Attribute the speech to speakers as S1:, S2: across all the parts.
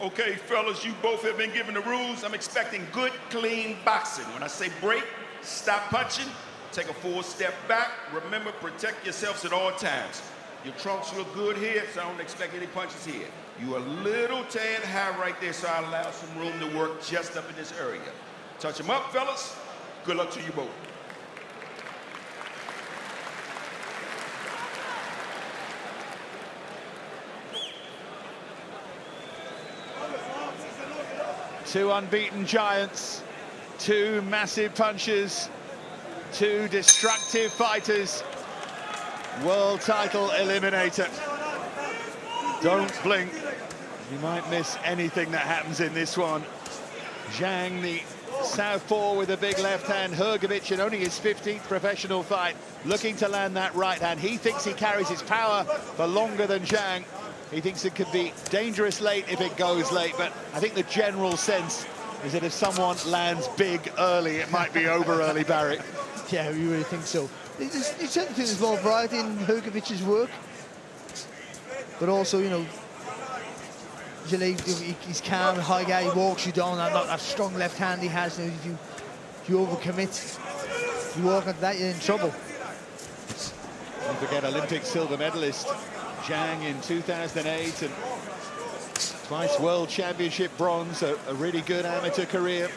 S1: Okay, fellas, you both have been given the rules. I'm expecting good, clean boxing. When I say break, stop punching, take a full step back. Remember, protect yourselves at all times. Your trunks look good here, so I don't expect any punches here. You a little tad high right there, so I allow some room to work just up in this area. Touch them up, fellas. Good luck to you both.
S2: Two unbeaten giants, two massive punchers, two destructive fighters. World title eliminator. Don't blink. You might miss anything that happens in this one. Zhang, the southpaw with a big left hand. Hrgovic in only his 15th professional fight, looking to land that right hand. He thinks he carries his power for longer than Zhang. He thinks it could be dangerous late if it goes late, but I think the general sense is that if someone lands big early, it might be over early, Barry.
S3: Yeah, we really think so. You certainly think there's more variety in Hrgovic's work, but also, you know, Zhilei, he's calm, high guy, he walks you down, and not that strong left hand he has. You know, if you overcommit, you walk into that, you're in trouble.
S2: Don't forget Olympic silver medalist Zhang in 2008 and twice world championship bronze, a really good amateur career.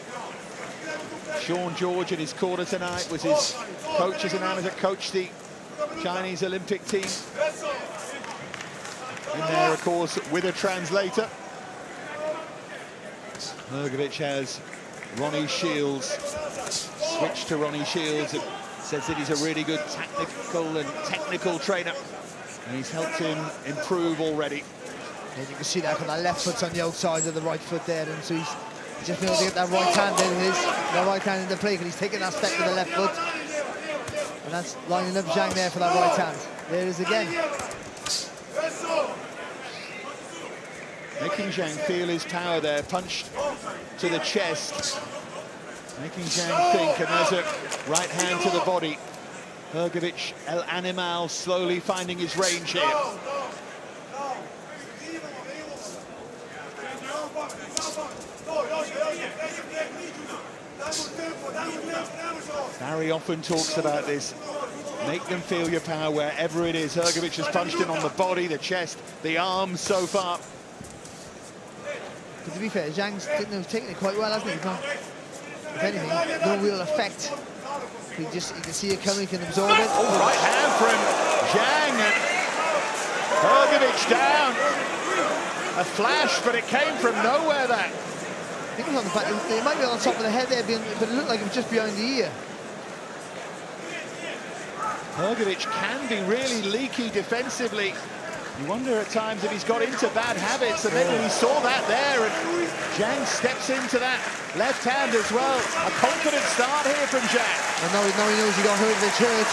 S2: Sean George in his corner tonight was his coach as an amateur, coached the Chinese Olympic team. In there, of course, with a translator. Hrgovic has Ronnie Shields, switched to Ronnie Shields, and says that he's a really good tactical and technical trainer. And he's helped him improve already.
S3: And you can see that, that left foot's on the outside of the right foot there, and so he's just been able to get that right hand in the right hand into play, because he's taking that step with the left foot. And that's lining up Zhang there for that right hand. There it is again.
S2: Making Zhang feel his power there, punched to the chest. Making Zhang think, and there's a right hand to the body. Hrgovic, El Animal, slowly finding his range here. Barry often talks about this. Make them feel your power wherever it is. Hrgovic has punched him on the body, the chest, the arms so far.
S3: But to be fair, Zhang's taken it quite well, hasn't he? If anything, no real effect. He can see it coming, he can absorb it.
S2: Oh, right hand from Zhang, and Hrgovic down. A flash, but it came from nowhere, that.
S3: I think it was on the back. It might be on top of the head there, but it looked like it was just behind the ear.
S2: Hrgovic can be really leaky defensively. You wonder at times if he's got into bad habits, and maybe he saw that there, and Zhang steps into that left hand as well. A confident start here from Zhang.
S3: And now he knows he got Hrgovic hurt.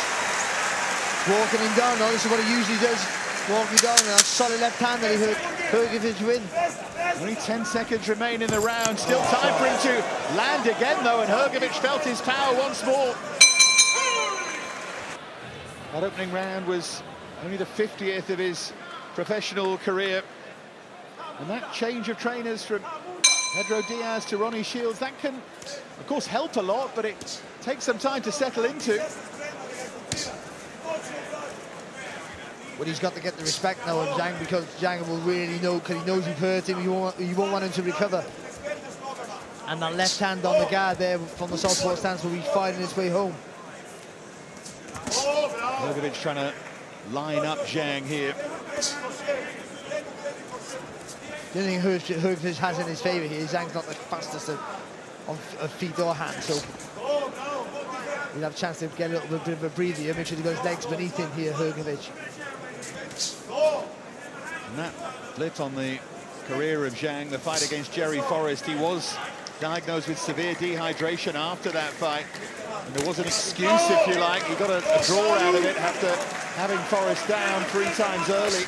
S3: Walking him down now, this is what he usually does. Walking down, and a solid left hand that he hurt Hrgovic win.
S2: Only 10 seconds remain in the round. Still time for him to land again, though, and Hrgovic felt his power once more. That opening round was only the 50th of his professional career, and that change of trainers from Pedro Diaz to Ronnie Shields, that can of course help a lot, but it takes some time to settle into.
S3: But he's got to get the respect now of Zhang, because Zhang will really know, because he knows you've hurt him, you won't want him to recover. And that left hand on the guard there from the southpaw stance will be fighting his way home.
S2: Hrgovic trying to line up Zhang here.
S3: The only thing Hrgovic has in his favour here is Zhang's not the fastest of feet or hands, so he'll have a chance to get a little bit of a breather here, make sure he got his legs beneath him here, Hrgovic.
S2: And that flip on the career of Zhang, the fight against Jerry Forrest. He was diagnosed with severe dehydration after that fight, and there was an excuse, if you like. He got a draw out of it after having Forrest down 3 times early.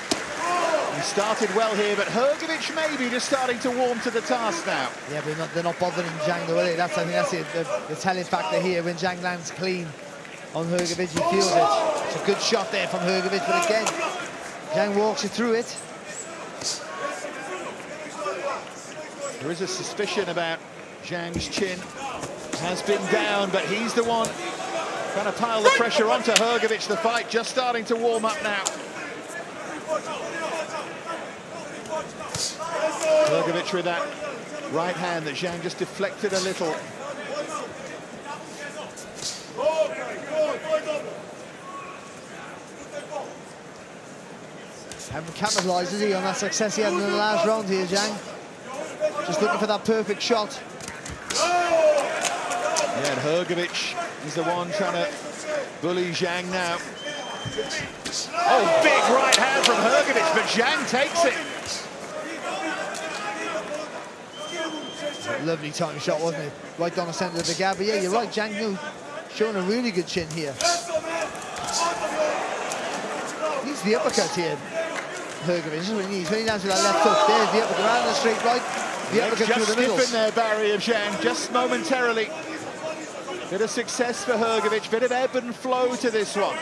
S2: He started well here, but Hrgovic maybe just starting to warm to the task now.
S3: Yeah, but they're not bothering Zhang though, are they? I think that's the telling factor here. When Zhang lands clean on Hrgovic, he feels it. It's a good shot there from Hrgovic, but again, Zhang walks you through it.
S2: There is a suspicion about Zhang's chin. Has been down, but he's the one trying to pile the pressure onto Hrgovic. The fight just starting to warm up now. Hrgovic with that right hand that Zhang just deflected a little.
S3: Haven't capitalised, is he, on that success he had in the last round here, Zhang? Just looking for that perfect shot.
S2: Yeah, and Hrgovic is the one trying to bully Zhang now. Oh, big right hand from Hrgovic, but Zhang takes it.
S3: Lovely time shot, wasn't it? Right down the centre of the gap. But yeah, you're right, Zhang showing a really good chin here. Needs the uppercut here, Hrgovic. This is what he needs. When he down to that left hook, there's the uppercut, around the straight right. The uppercut through the middle.
S2: Just stiffen there, Barry, of Zhang, just momentarily. Bit of success for Hrgovic, bit of ebb and flow to this one.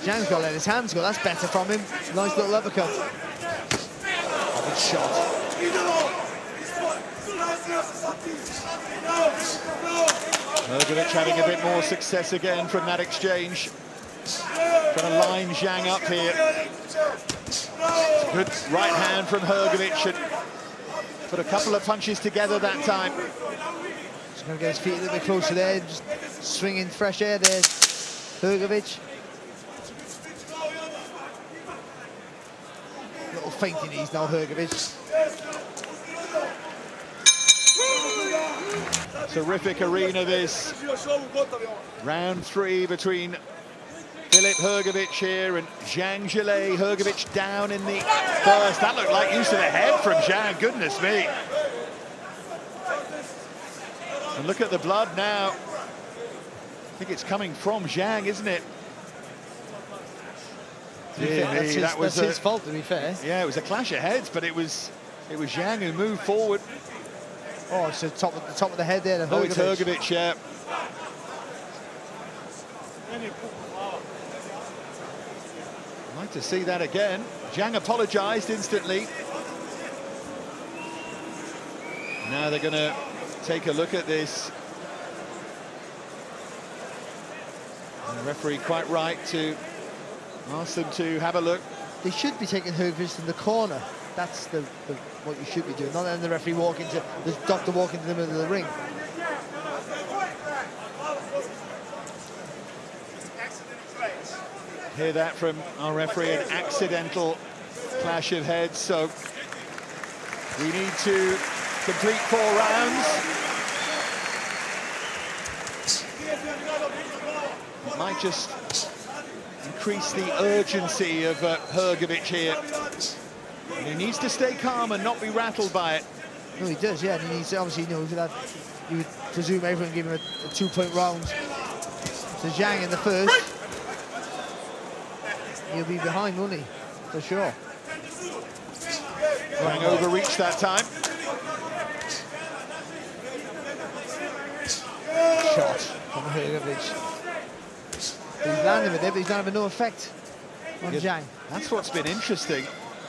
S3: Zhang's got to let his hands go. That's better from him. Nice little uppercut. Good shot.
S2: Hrgovic having a bit more success again from that exchange. Trying to line Zhang up here. Good right hand from Hrgovic. And put a couple of punches together that time.
S3: Just going to get his feet a little bit closer there. Just swinging fresh air there, Hrgovic. Little feinting knees now, Hrgovic.
S2: Terrific arena this. Round 3 between Filip Hrgovic here and Zhang Zhilei. Hrgovic down in the first. That looked like use of the head from Zhang, goodness me. And look at the blood now. I think it's coming from Zhang, isn't it?
S3: That's his fault, to be fair.
S2: Yeah, it was a clash of heads, but it was Zhang who moved forward.
S3: Oh, it's the top of the head there.
S2: Oh, it's Hrgovic, yeah. I'd like to see that again. Zhang apologised instantly. Now they're going to take a look at this. And the referee quite right to ask them to have a look.
S3: They should be taking Hrgovic in the corner. That's what you should be doing. Not letting the referee walk into the doctor walk into the middle of the ring.
S2: Hear that from our referee, an accidental clash of heads. So we need to complete 4 rounds. It might just increase the urgency of Hrgovic here. And he needs to stay calm and not be rattled by it.
S3: No, he does, yeah. And he needs, obviously, you know, that you would presume everyone give him a 2-point round. So Zhang in the first. He'll be behind, won't he? For sure.
S2: Zhang overreached that time.
S3: Shot from Hrgovic. He's landing with it, but he's not having no effect on Zhang.
S2: That's what's been interesting.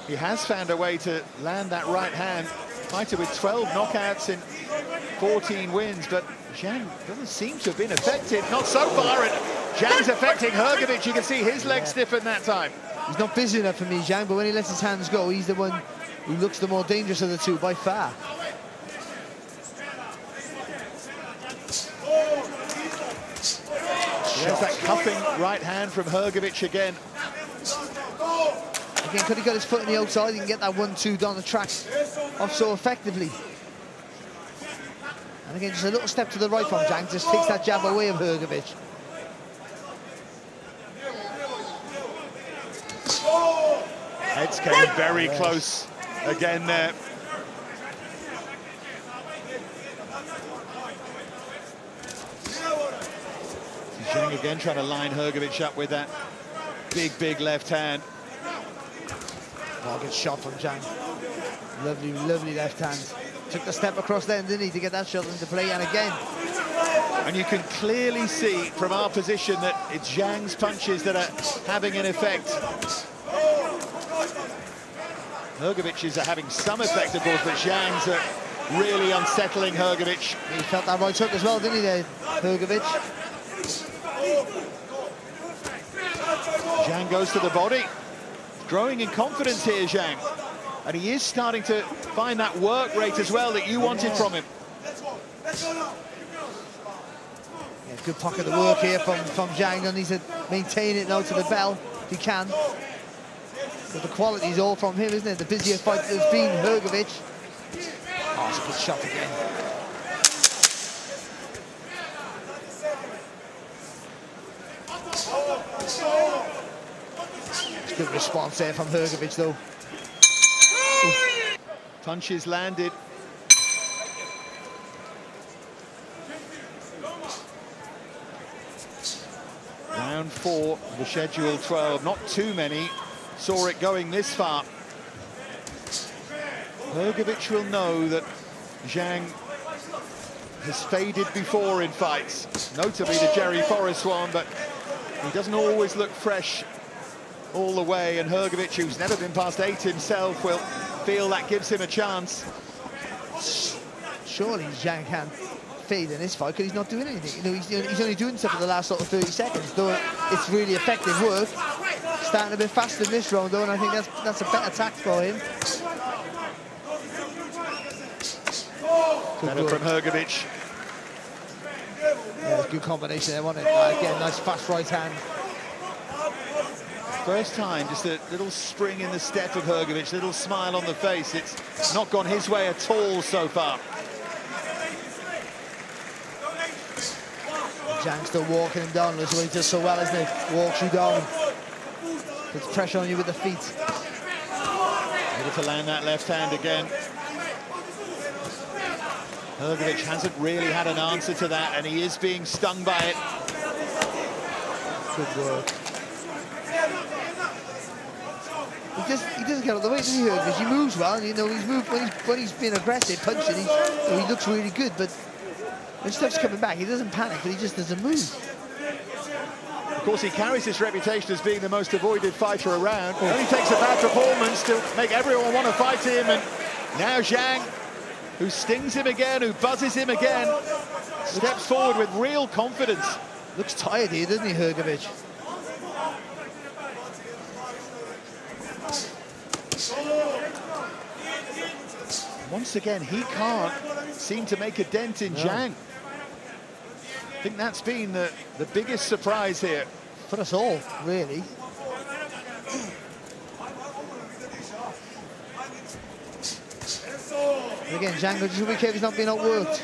S2: He has found a way to land that right hand. Fighter with 12 knockouts in 14 wins, but Zhang doesn't seem to have been affected. Not so far, and Zhang's affecting Hrgovic. You can see his leg stiffen that time.
S3: He's not busy enough for me, Zhang, but when he lets his hands go, he's the one who looks the more dangerous of the two by far.
S2: There's that cuffing right hand from Hrgovic again.
S3: Again, could he got his foot on the outside, he can get that 1-2 down the track off so effectively. And again, just a little step to the right from Zhang, just takes that jab away of Hrgovic.
S2: Heads came very close again there. Zhang again trying to line Hrgovic up with that big left hand.
S3: Oh, good shot from Zhang. Lovely, lovely left hand. Took the step across then, didn't he, to get that shot into play, and again.
S2: And you can clearly see from our position that it's Zhang's punches that are having an effect. Hrgovic's are having some effect, of course, but Zhang's are really unsettling Hrgovic.
S3: He felt that right hook as well, didn't he, there, Hrgovic?
S2: Zhang goes to the body. Growing in confidence here, Zhang. And he is starting to find that work rate as well that you wanted from him.
S3: Yeah, good pocket of work here from Zhang, and he's to maintain it now to the bell if he can. But the quality is all from him, isn't it? The busier fight has been Hrgovic. Oh, it's a good shot again. It's good response there from Hrgovic, though.
S2: Punches landed. Round 4 of the schedule 12. Not too many saw it going this far. Hrgovic will know that Zhang has faded before in fights, notably the Jerry Forrest one, but he doesn't always look fresh all the way, and Hrgovic, who's never been past 8 himself, will feel that gives him a chance.
S3: Surely Zhang can fade in this fight because he's not doing anything. You know, he's only doing stuff for the last sort of 30 seconds, though it's really effective work. Starting a bit faster in this round, though, and I think that's a better attack for him.
S2: Better from Hrgovic.
S3: Yeah, good combination there, wasn't it? Again, nice fast right hand.
S2: First time, just a little spring in the step of Hrgovic, little smile on the face. It's not gone his way at all so far.
S3: Zhang still walking him down. That's what he does so well, isn't it? Walks you down. Puts pressure on you with the feet.
S2: Able to land that left hand again. Hrgovic hasn't really had an answer to that, and he is being stung by it.
S3: Good work. He doesn't get out of the way, does he, Hrgovic? He moves well. You know, he's moved when he's been aggressive, punching. He looks really good, but when stuff's coming back, he doesn't panic, but he just doesn't move.
S2: Of course, he carries this reputation as being the most avoided fighter around. It only takes a bad performance to make everyone want to fight him, and now Zhang, who stings him again, who buzzes him again, steps forward with real confidence.
S3: Looks tired here, doesn't he, Hrgovic?
S2: Once again, he can't seem to make a dent in Zhang. I think that's been the biggest surprise here.
S3: For us all, really. And again, Zhang just be careful he's not being outworked.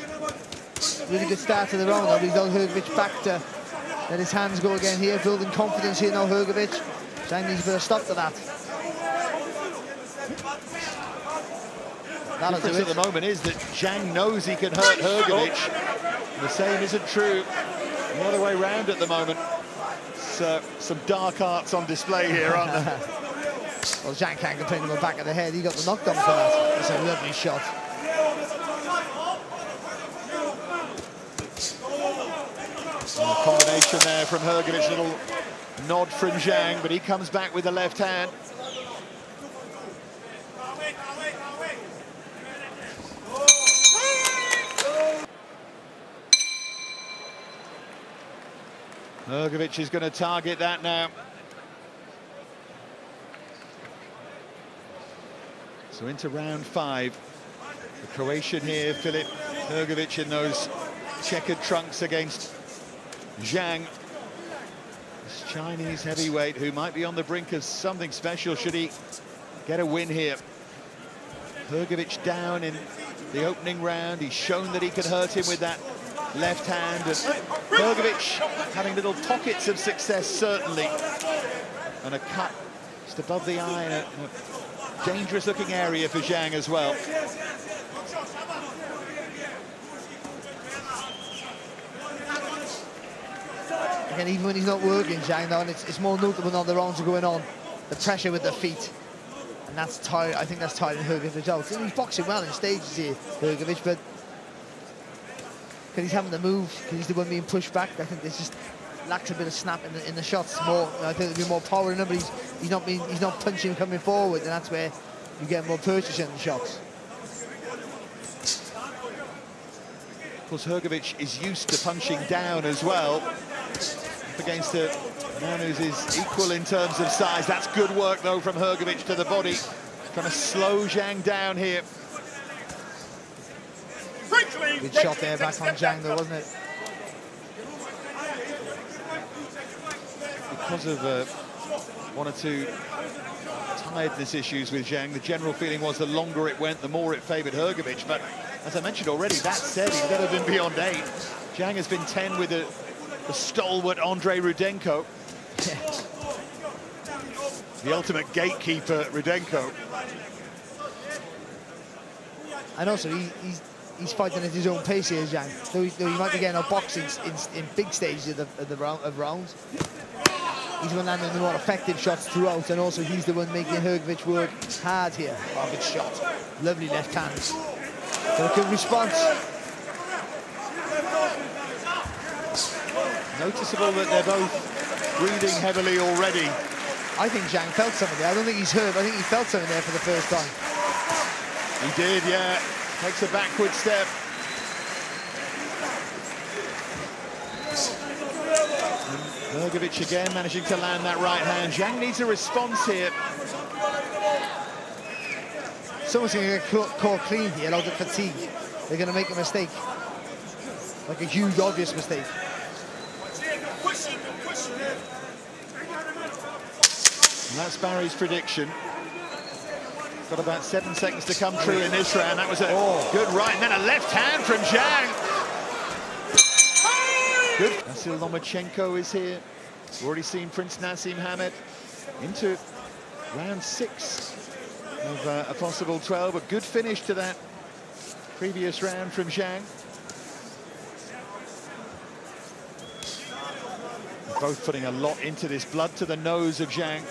S3: Really good start to the round, though. He's got Hrgovic back to let his hands go again here, building confidence here now, Hrgovic. Zhang needs a bit of stop to that.
S2: The difference at the moment is that Zhang knows he can hurt Hrgovic. The same isn't true the other way round at the moment. So some dark arts on display here, aren't there?
S3: Well, Zhang can't complain about the back of the head. He got the knockdown for that. It's a lovely shot.
S2: And a combination there from Hrgovic, little nod from Zhang, but he comes back with the left hand. Hrgovic is going to target that now. So into round 5. The Croatian here, Filip, Hrgovic in those checkered trunks against Zhang. This Chinese heavyweight who might be on the brink of something special should he get a win here. Hrgovic down in the opening round. He's shown that he can hurt him with that left hand, and Hrgovic having little pockets of success, certainly, and a cut just above the eye in a dangerous looking area for Zhang as well.
S3: Again, even when he's not working, Zhang, though, and it's more notable when the rounds are going on, the pressure with the feet, and that's tired. I think that's tiring Hrgovic out. He's boxing well in stages here, Hrgovic, but because he's having to move, because he's the one being pushed back, I think there's just lacks a bit of snap in the shots. More, I think there'll be more power in him, but he's not punching coming forward, and that's where you get more purchase in the shots.
S2: course, Hrgovic is used to punching down as well. Up against a man who's his equal in terms of size. That's good work, though, from Hrgovic to the body. Trying to slow Zhang down here.
S3: Good shot there back on Zhang, though, wasn't it?
S2: Because of one or two tiredness issues with Zhang, the general feeling was the longer it went, the more it favoured Hrgovic. But as I mentioned already, that said, he's never been beyond 8. Zhang has been 10 with the stalwart Andrei Rudenko. The ultimate gatekeeper, Rudenko. And
S3: also, he's fighting at his own pace here, Zhang. Though he might be getting a boxing in big stages of rounds. He's one landing the more effective shots throughout, and also he's the one making Hrgovic work hard here. Oh, good shot. Lovely left hand. So a good response.
S2: Noticeable that they're both breathing heavily already.
S3: I think Zhang felt something there. I don't think he's hurt, I think he felt something there for the first time.
S2: He did, yeah. Takes a backward step. Hrgovic again managing to land that right hand. Zhang needs a response here.
S3: Someone's going to get caught clean here out of fatigue. They're going to make a mistake. Like a huge, obvious mistake.
S2: And that's Barry's prediction. Got about 7 seconds to come true in this round. That was a good right, and then a left hand from Zhang. Good. Vasil Lomachenko is here. We've already seen Prince Nassim Hamed into round 6 of a possible 12. A good finish to that previous round from Zhang. Both putting a lot into this. Blood to the nose of Zhang.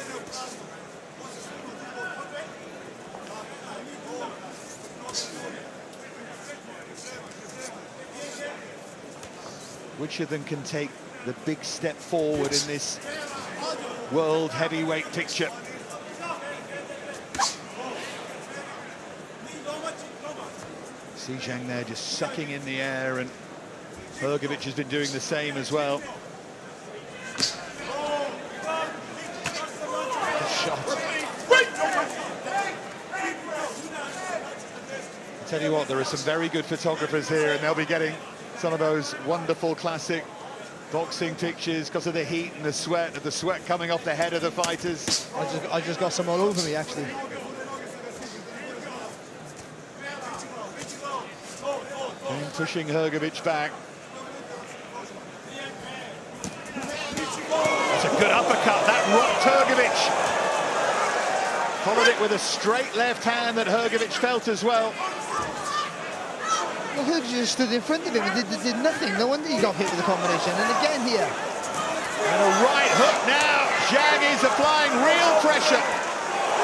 S2: Which of them can take the big step forward in this world heavyweight picture? See Zhang there just sucking in the air, and Hrgovic has been doing the same as well. Good shot. I tell you what, there are some very good photographers here, and they'll be getting some of those wonderful classic boxing pictures because of the heat and the sweat coming off the head of the fighters.
S3: I just got some all over me, actually.
S2: And pushing Hrgovic back. That's a good uppercut. That rocked Hrgovic. Followed it with a straight left hand that Hrgovic felt as well.
S3: Well, Hrgovic just stood in front of him and did nothing. No wonder he got hit with the combination. And again here.
S2: And a right hook now. Zhang is applying real pressure.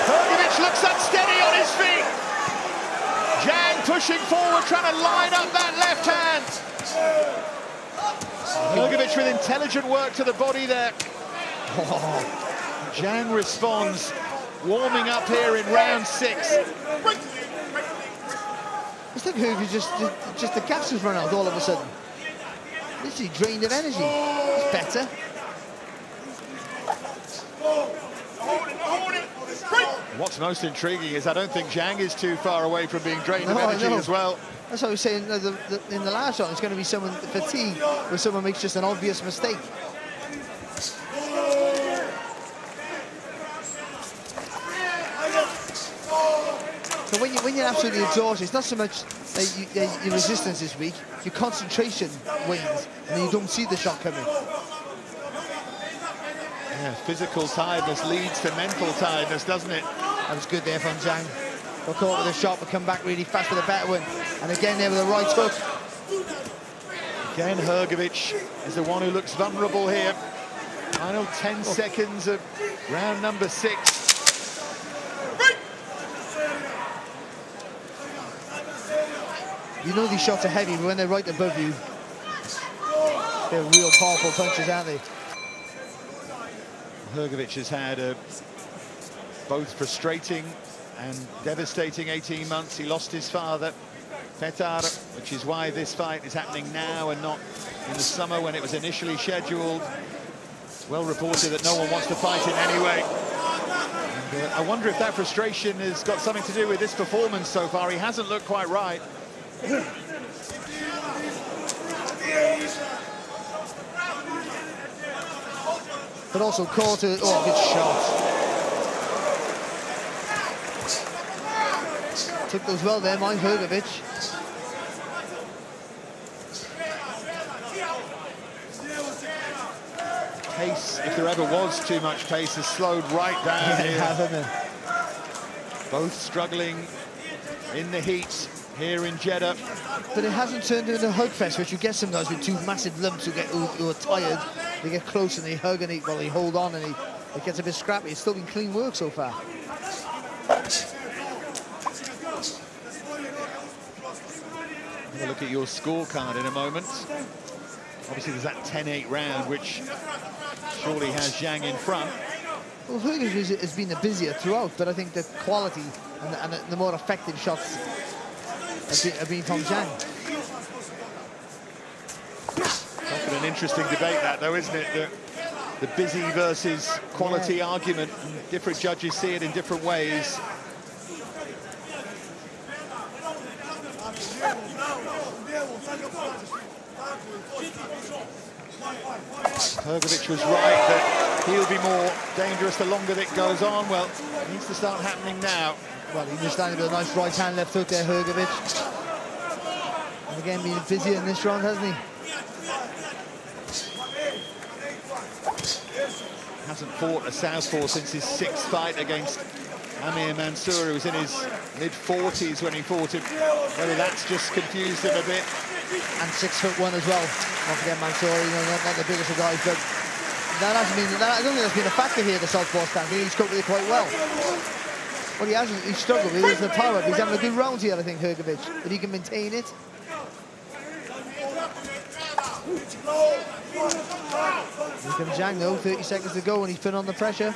S2: Hrgovic looks unsteady on his feet. Zhang pushing forward, trying to line up that left hand. Hrgovic with intelligent work to the body there. Zhang responds, warming up here in round 6.
S3: It's like Hrgovic just the gas has run out all of a sudden. Literally drained of energy. It's better.
S2: What's most intriguing is I don't think Zhang is too far away from being drained of energy as well.
S3: That's what I was saying in the last round. It's going to be someone fatigued where someone makes just an obvious mistake. So when you're absolutely exhausted, it's not so much that your resistance is weak, your concentration wanes, and you don't see the shot coming.
S2: Yeah, physical tiredness leads to mental tiredness, doesn't it?
S3: That was good there from Zhang. Got caught with a shot, but come back really fast with a better one. And again there with a right hook.
S2: Again, Hrgovic is the one who looks vulnerable here. Final 10 seconds of round number 6.
S3: You know these shots are heavy, but when they're right above you, they're real powerful punches, aren't they?
S2: Hrgovic has had both frustrating and devastating 18 months. He lost his father Petar, which is why this fight is happening now and not in the summer when it was initially scheduled. It's well reported that no one wants to fight him anyway. And, I wonder if that frustration has got something to do with this performance so far. He hasn't looked quite right.
S3: But also caught it. Oh, good shot. Took those well there, mind Hrgovic.
S2: Pace, if there ever was too much pace, has slowed right down here.
S3: Hasn't it?
S2: Both struggling in the heat here in Jeddah.
S3: But it hasn't turned into a hug fest, which you get some guys with two massive lumps who are tired. They get close and they hug and they hold on and it gets a bit scrappy. It's still been clean work so far.
S2: Have a look at your scorecard in a moment. Obviously, there's that 10-8 round, which surely has Zhang in front.
S3: Well, Hrgovic has been the busier throughout, but I think the quality and the more effective shots have been from Zhang.
S2: Often an interesting debate, that, though, isn't it? The busy versus quality argument. Different judges see it in different ways. Hrgovic was right that he'll be more dangerous the longer it goes on. Well, it needs to start happening now.
S3: Well, he just landed with a nice right hand, left hook there, Hrgovic. And again, being busier in this round, hasn't he?
S2: Hasn't fought a southpaw since his 6th fight against Amir Mansour, who was in his mid-40s when he fought him. Whether that's just confused him a bit.
S3: And 6'1" as well. Don't forget Mansour, you know, not the biggest of guys, but that hasn't been. I don't think that's been a factor here. The southpaw stand. He's coped with it quite well. What he hasn't, he's struggled with is the power. He's having a good round here, I think, Hrgovic, but he can maintain it. Here comes Zhang though, 30 seconds to go, and he's putting on the pressure.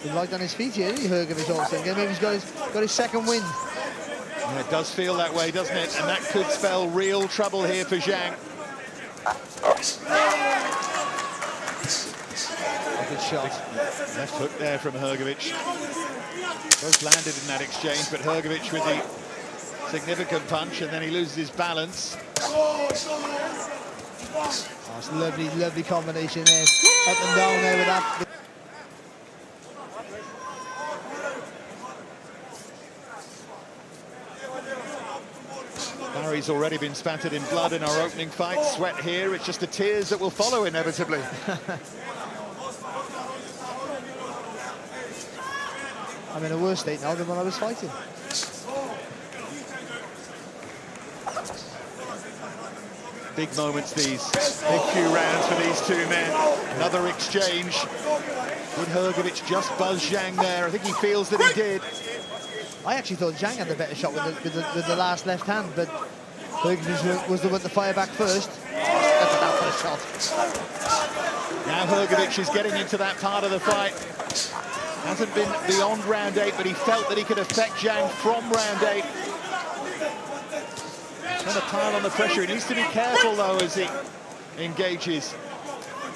S3: He's light on his feet here, isn't he, Hrgovic, all of a sudden? Maybe he's got his second win.
S2: Yeah, it does feel that way, doesn't it? And that could spell real trouble here for Zhang.
S3: A good shot.
S2: Left hook there from Hrgovic. Both landed in that exchange, but Hrgovic with the significant punch, and then he loses his balance.
S3: Oh, it's a lovely, lovely combination there. Up and down there with that.
S2: Barry's already been spattered in blood in our opening fight. Sweat here, it's just the tears that will follow inevitably.
S3: I'm in a worse state now than when I was fighting.
S2: Big moments these, big few rounds for these two men. Another exchange. Did Hrgovic just buzz Zhang there? I think he feels that he did.
S3: I actually thought Zhang had the better shot with the last left hand, but Hrgovic was the one to fire back first. Look at that first shot.
S2: Now Hrgovic is getting into that part of the fight. Hasn't been beyond round 8, but he felt that he could affect Zhang from round 8. Trying to pile on the pressure. He needs to be careful, though, as he engages.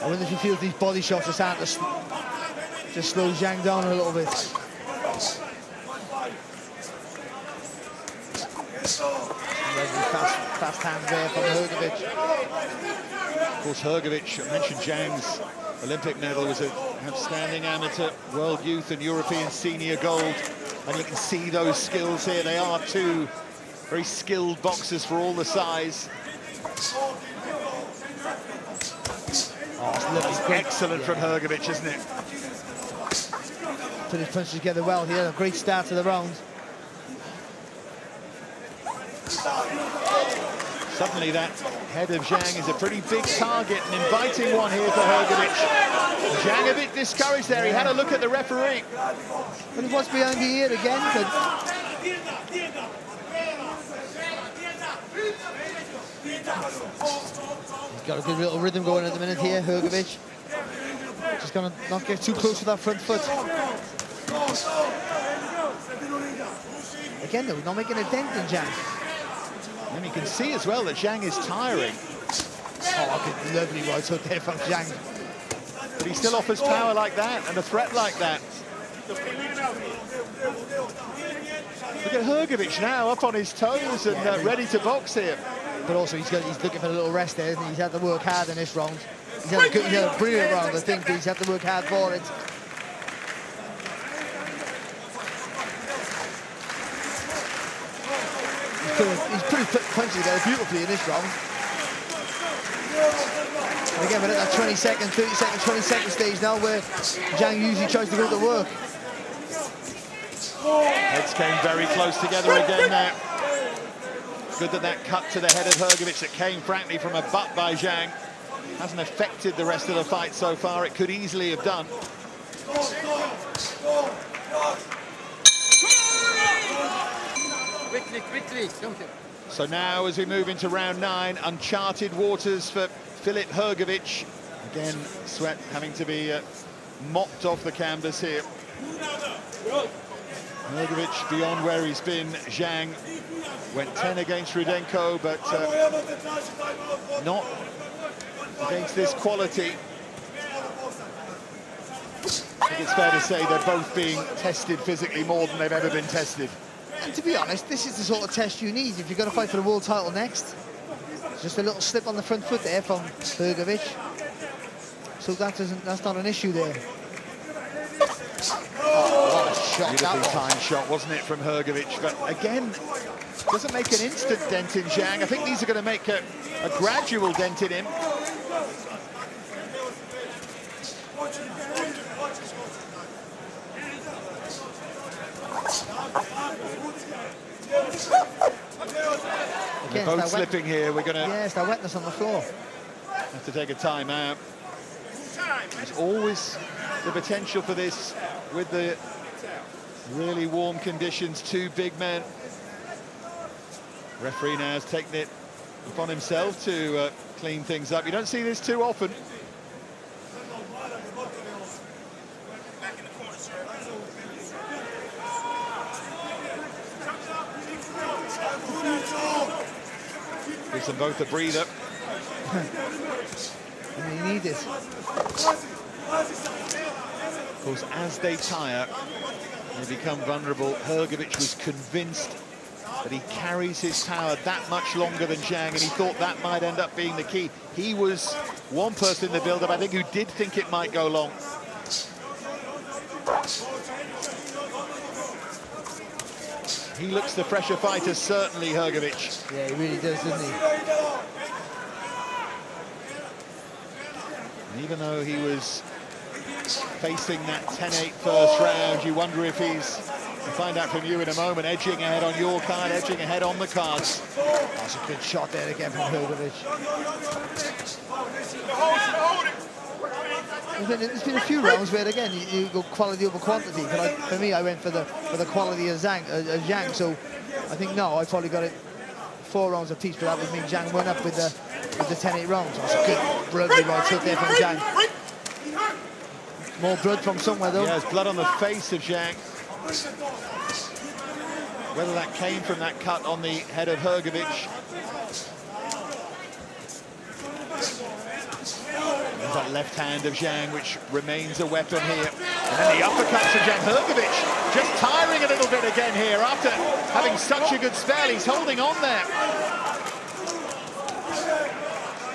S3: I wonder if he feels these body shots are starting to just slow Zhang down a little bit. Fast hands there from Hrgovic.
S2: Of course, Hrgovic, I mentioned Zhang's Olympic medal, was an outstanding amateur, world youth and European senior gold. And you can see those skills here. They are two very skilled boxers for all the size.
S3: Oh, it's
S2: excellent from Hrgovic, isn't it?
S3: Put his punches together well here. A great start to the round.
S2: Suddenly that head of Zhang is a pretty big target, an inviting one here for Hrgovic. Zhang a bit discouraged there. He had a look at the referee.
S3: But he was behind the ear again. But he's got a good little rhythm going at the minute here, Hrgovic. Just gonna not get too close with that front foot. Again, though, not making a dent in Zhang.
S2: And you can see as well that Zhang is tiring.
S3: Oh, good, lovely right hook there from Zhang.
S2: But he still offers power like that and a threat like that. Look at Hrgovic now up on his toes and ready to box here.
S3: But also he's looking for a little rest there, and he's had to work hard in this round. He's had a brilliant round, I think, but he's had to work hard for it. He's put his punches together beautifully in this round. And again, we're at that 20-second, 30-second, 20-second stage now where Zhang usually tries to go to work.
S2: Heads came very close together again there. Good that cut to the head of Hrgovic that came, frankly, from a butt by Zhang hasn't affected the rest of the fight so far. It could easily have done.
S4: Quickly.
S2: So now, as we move into round 9, uncharted waters for Filip Hrgovic. Again, sweat having to be mopped off the canvas here. Hrgovic beyond where he's been. Zhang went 10 against Rudenko, but not against this quality. I think it's fair to say they're both being tested physically more than they've ever been tested.
S3: And to be honest, this is the sort of test you need if you're going to fight for the world title next. Just a little slip on the front foot there from Hrgovic. So that's not an issue there. Oh, what a shot
S2: Beautifully
S3: that was.
S2: timed shot, wasn't it, from Hrgovic? But again, doesn't make an instant dent in Zhang. I think these are going to make a gradual dent in him. They're both slipping here. We're going to
S3: it's that wetness on the floor.
S2: have to take a time out. There's always the potential for this with the really warm conditions. Two big men. Referee now has taken it upon himself to clean things up. You don't see this too often. Gives them both a breather.
S3: And they need it.
S2: Of course, as they tire, they become vulnerable. Hrgovic was convinced that he carries his power that much longer than Zhang, and he thought that might end up being the key. He was one person in the build-up, I think, who did think it might go long. He looks the fresher fighter, certainly, Hrgovic.
S3: Yeah, he really does, doesn't he?
S2: And even though he was facing that 10-8 first round, you wonder if he's, we'll find out from you in a moment, edging ahead on your card, edging ahead on the cards.
S3: That's a good shot there again from Hrgovic. There's been a few rounds where, again, you go quality over quantity. But for me, I went for the quality of Zhang. So I think, no, I probably got it 4 rounds apiece, but that would mean Zhang went up with the 10-8 rounds. That's a good, bloody right hook there from Zhang. More blood from somewhere, though.
S2: Yeah, there's blood on the face of Zhang. Whether that came from that cut on the head of Hrgovic. There's that left hand of Zhang, which remains a weapon here. And then the uppercuts of Zhang. Hrgovic just tiring a little bit again here after having such a good spell. He's holding on there.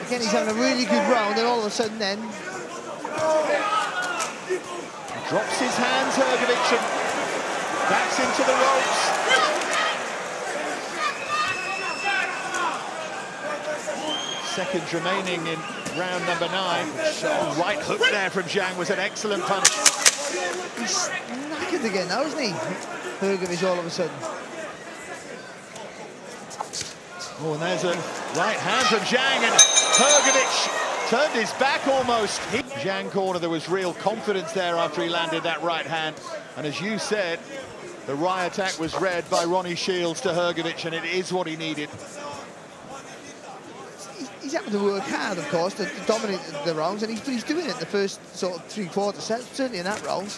S3: Again, he's having a really good round, and all of a sudden then...
S2: Drops his hands, Hrgovic, and backs into the ropes. Seconds remaining in round number 9. Right hook there from Zhang was an excellent punch.
S3: He's knackered again now, isn't he? Hrgovic all of a sudden.
S2: Oh, and there's a right hand from Zhang, and Hrgovic turned his back almost. Zhang corner, there was real confidence there after he landed that right hand. And as you said, the right attack was read by Ronnie Shields to Hrgovic, and it is what he needed.
S3: He's having to work hard, of course, to dominate the rounds, and he's doing it in the first sort of 3/4 set, certainly in that round.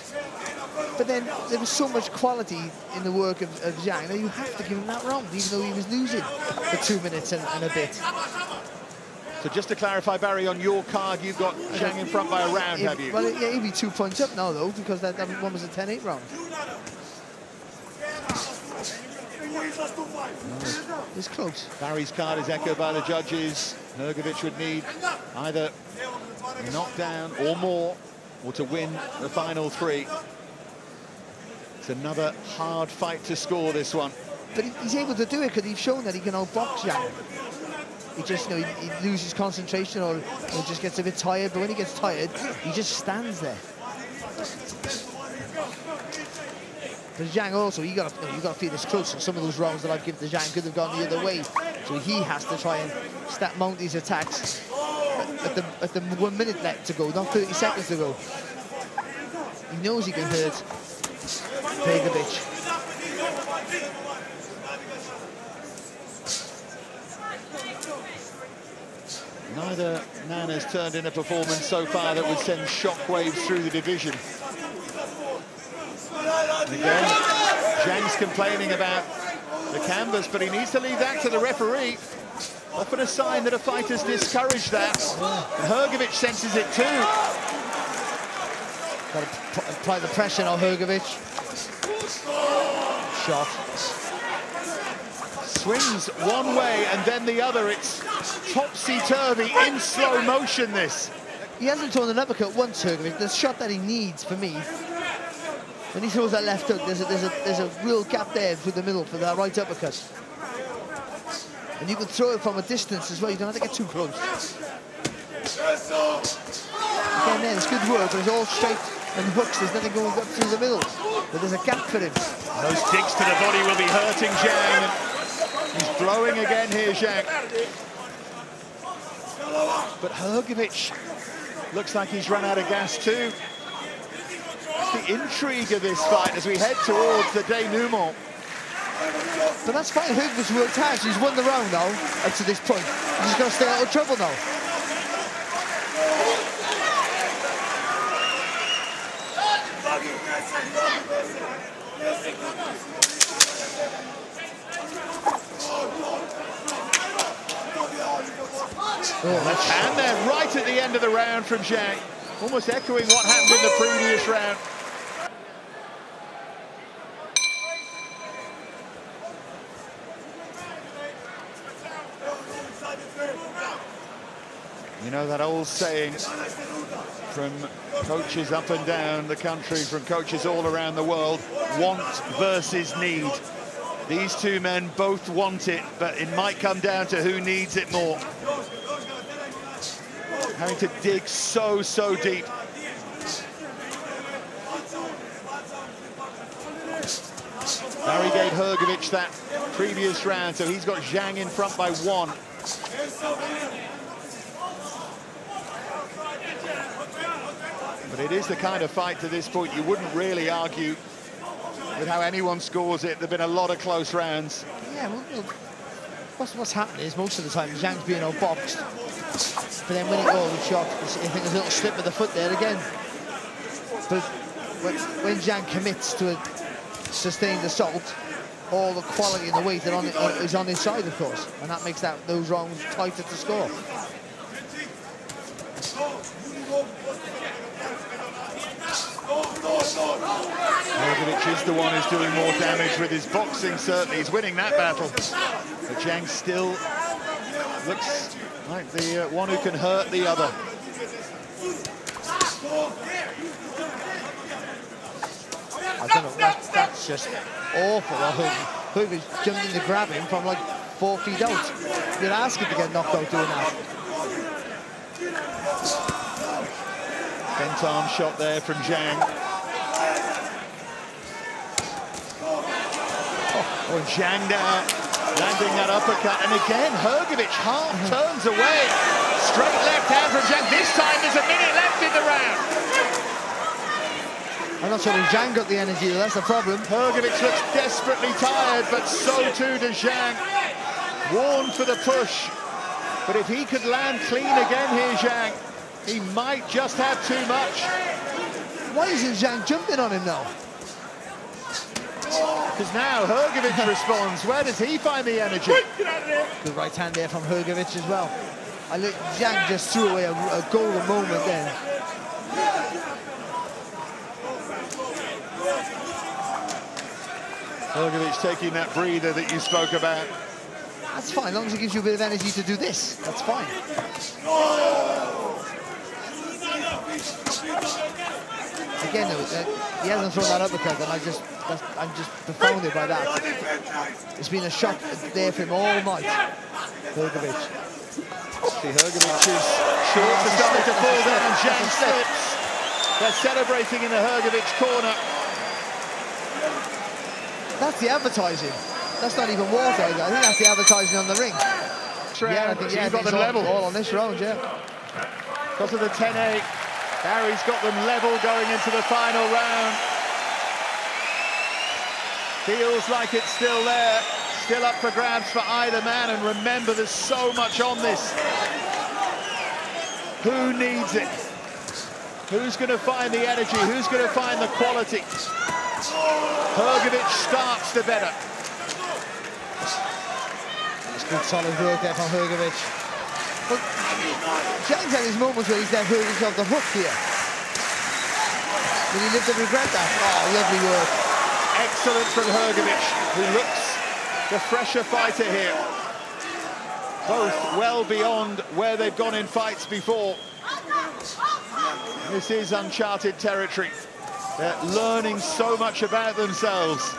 S3: But then there was so much quality in the work of Zhang that you have to give him that round, even though he was losing for 2 minutes and a bit.
S2: So just to clarify, Barry, on your card, you've got Zhang in front by a round, have you?
S3: Well, yeah, he'd be 2 points up now, though, because that one was a 10-8 round. It's close.
S2: Barry's card is echoed by the judges. Hrgovic would need either a knockdown or more, or to win the final 3. It's another hard fight to score, this one.
S3: But he's able to do it because he's shown that he can outbox Zhang. He just, you know, he loses concentration or just gets a bit tired. But when he gets tired, he just stands there. But Zhang also, you got to feel this close. Some of those rounds that I've given to Zhang could have gone the other way. So he has to try and mount these attacks at the 1 minute left to go, not 30 seconds to go. He knows he can hurt Hrgovic.
S2: Neither man has turned in a performance so far that would send shockwaves through the division. Again, Zhang's complaining about the canvas, but he needs to leave that to the referee. Often a sign that a fighter's discouraged that. And Hrgovic senses it too.
S3: Got to apply the pressure on Hrgovic. Shot.
S2: Swings one way and then the other. It's topsy-turvy in slow motion, this.
S3: He hasn't thrown an uppercut once, Hrgovic. The shot that he needs, for me, when he throws that left hook, there's a real gap there through the middle for that right uppercut. And you can throw it from a distance as well. You don't have to get too close. Again, there, it's good work, but it's all straight and hooks. There's nothing going up through the middle. But there's a gap for him.
S2: Those kicks to the body will be hurting Zhang. He's blowing again here, Zhang. But Hrgovic looks like he's run out of gas too. It's the intrigue of this fight as we head towards the denouement.
S3: But that's fine. Hrgovic's worked hard. So he's won the round now up to this point. He's just got to stay out of trouble now.
S2: Left hand there, right at the end of the round from Zhang. Almost echoing what happened in the previous round. You know that old saying from coaches up and down the country, from coaches all around the world, want versus need. These two men both want it, but it might come down to who needs it more. Having to dig so deep. Barry gave Hrgovic that previous round, so he's got Zhang in front by 1. But it is the kind of fight to this point you wouldn't really argue with how anyone scores it. There've been a lot of close rounds.
S3: Yeah, well, what's happening is most of the time Zhang's being outboxed. But then when he goes shot, I think there's a little slip of the foot there again. But when Zhang commits to a sustained assault, all the quality and the weight is on his side, of course, and that makes those rounds tighter to score.
S2: Hrgovic is the one who's doing more damage with his boxing, certainly. He's winning that battle. But Zhang still looks like the one who can hurt the other.
S3: I don't know, that's just awful. Hrgovic jumped in to grab him from like 4 feet out. You'd ask him to get knocked out doing that.
S2: Bent arm shot there from Zhang. Oh, Zhang down, landing that uppercut. And again, Hrgovic half turns away. Straight left hand from Zhang. This time there's a minute left in the round.
S3: I'm not sure if Zhang got the energy, that's the problem.
S2: Hrgovic looks desperately tired, but so too does Zhang. Warned for the push. But if he could land clean again here, Zhang, he might just have too much.
S3: Why isn't Zhang jumping on him now?
S2: Because now Hrgovic responds. Where does he find the energy?
S3: Good right hand there from Hrgovic as well. Zhang just threw away a golden moment then.
S2: Hrgovic taking that breather that you spoke about.
S3: That's fine, as long as it gives you a bit of energy to do this. That's fine. Again, he hasn't thrown that uppercut, and I'm just profounded by that. It's been a shot there for him all night. Hrgovic.
S2: See, Hrgovic is short to start to fall down, and Zhang slips. They're celebrating in the Hrgovic corner.
S3: That's the advertising. That's not even water. I think that's the advertising on the ring.
S2: Yeah, I think
S3: you've got them level. All on this round, yeah.
S2: Because of the 10-8, Barry's got them level going into the final round. Feels like it's still there, still up for grabs for either man. And remember, there's so much on this. Who needs it? Who's going to find the energy? Who's going to find the quality? Hrgovic starts the better.
S3: It's good solid work there from Hrgovic. But Zhang's had his moments where he's left Hrgovic off the hook here. Will he live to regret that? Oh, lovely work.
S2: Excellent from Hrgovic, who looks the fresher fighter here. Both well beyond where they've gone in fights before. This is uncharted territory. They're learning so much about themselves.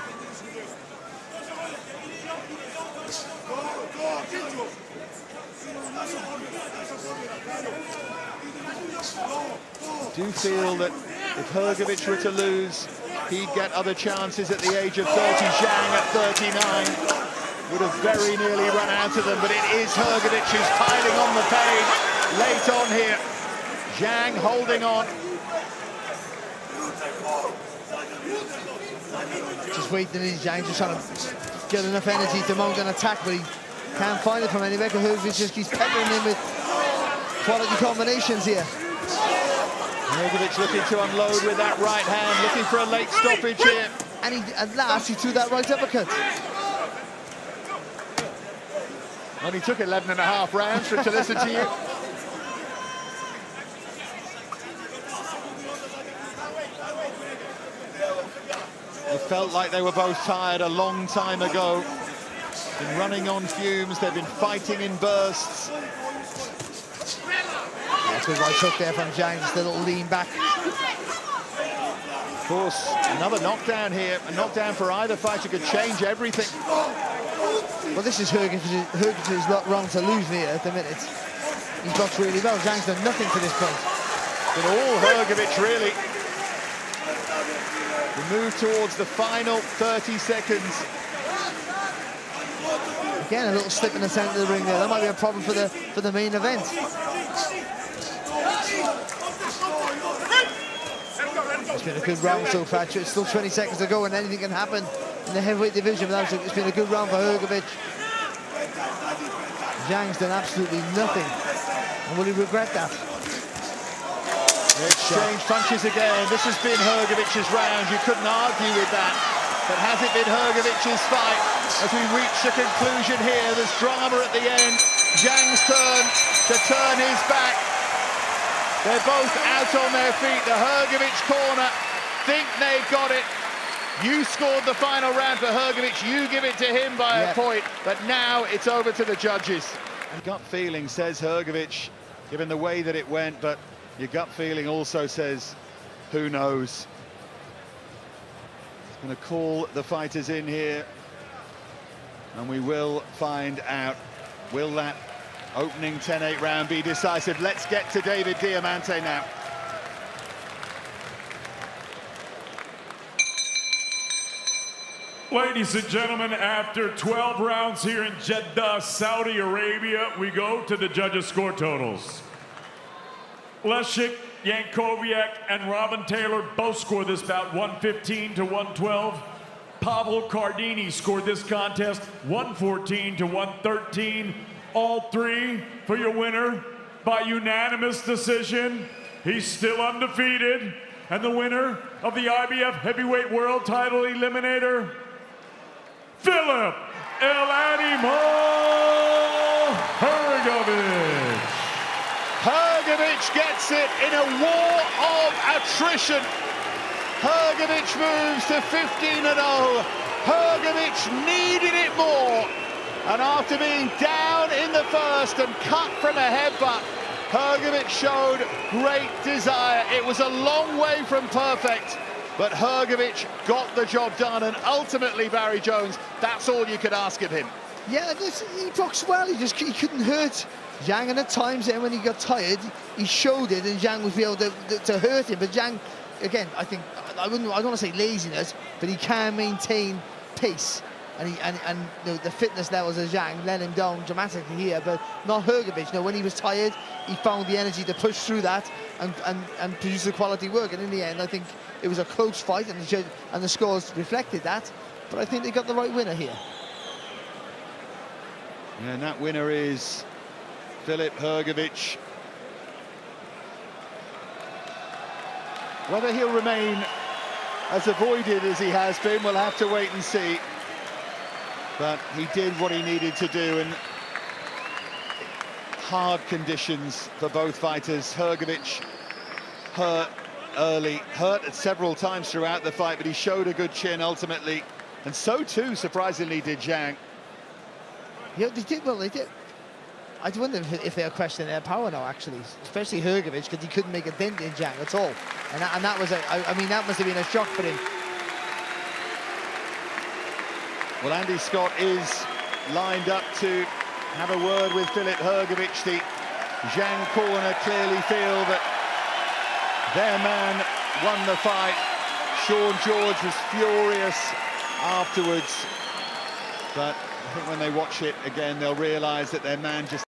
S2: I do feel that if Hrgovic were to lose, he'd get other chances at the age of 30. Zhang at 39 would have very nearly run out of them, but it is Hrgovic who's piling on the pain late on here. Zhang holding on.
S3: Just waiting in Zhang, just trying to get enough energy to mount an attack, but he can't find it from anywhere. Hrgovic just keeps peppering him with quality combinations here.
S2: Hrgovic looking to unload with that right hand, looking for a late stoppage here.
S3: And at last, he threw that right uppercut.
S2: Only took 11.5 rounds for it to listen to you. It felt like they were both tired a long time ago. Been running on fumes, they've been fighting in bursts.
S3: That's a good right hook there from Zhang, just a little lean back.
S2: Of course, another knockdown here. A knockdown for either fighter could change everything.
S3: Well, this is Hrgovic's not wrong to lose here at the minute. He's blocked really well. Zhang's done nothing to this point.
S2: But all Hrgovic, really. We move towards the final 30 seconds.
S3: Again, a little slip in the centre of the ring there. That might be a problem for the main event. It's been a good round so far. It's still 20 seconds to go and anything can happen in the heavyweight division. But it's been a good round for Hrgovic. Zhang's done absolutely nothing. And will he regret that?
S2: They exchange punches again. This has been Hrgovic's round. You couldn't argue with that. But has it been Hrgovic's fight? As we reach the conclusion here, there's drama at the end. Zhang's turn to turn his back. They're both out on their feet. The Hrgovic corner think they've got it. You scored the final round for Hrgovic. You give it to him by a point. But now it's over to the judges. Gut feeling says Hrgovic, given the way that it went, but your gut feeling also says, who knows? It's going to call the fighters in here, and we will find out. Will that opening 10-8 round be decisive? Let's get to David Diamante now.
S4: Ladies and gentlemen, after 12 rounds here in Jeddah, Saudi Arabia, we go to the judges' score totals. Leszek Jankowiak and Robin Taylor both scored this bout 115 to 112. Pavel Cardini scored this contest 114 to 113. All three for your winner by unanimous decision. He's still undefeated, and the winner of the IBF Heavyweight World Title Eliminator, Filip El Animal Hrgovic.
S2: Hrgovic gets it in a war of attrition. Hrgovic moves to 15-0. Hrgovic needed it more. And after being down in the first and cut from a headbutt, Hrgovic showed great desire. It was a long way from perfect, but Hrgovic got the job done. And ultimately, Barry Jones, that's all you could ask of him.
S3: Yeah, he boxed well. He couldn't hurt Zhang, and at times then when he got tired, he showed it, and Zhang was able to hurt him. But Zhang, again, I think I don't want to say laziness, but he can maintain pace, and the fitness levels of Zhang let him down dramatically here, but not Hrgovic. When he was tired, he found the energy to push through that and produce the quality work. And in the end, I think it was a close fight, and the scores reflected that. But I think they got the right winner here.
S2: And that winner is Filip Hrgovic. Whether he'll remain as avoided as he has been, we'll have to wait and see. But he did what he needed to do, and hard conditions for both fighters. Hrgovic hurt early, hurt several times throughout the fight, but he showed a good chin ultimately, and so too, surprisingly, did Zhang.
S3: Yeah, they did well. They did. I wonder if they're questioning their power now, actually, especially Hrgovic, because he couldn't make a dent in Zhang at all, and that was I mean, that must have been a shock for him.
S2: Well, Andy Scott is lined up to have a word with Filip Hrgovic. The Zhang corner clearly feel that their man won the fight. Sean George was furious afterwards, but I think when they watch it again, they'll realise that their man just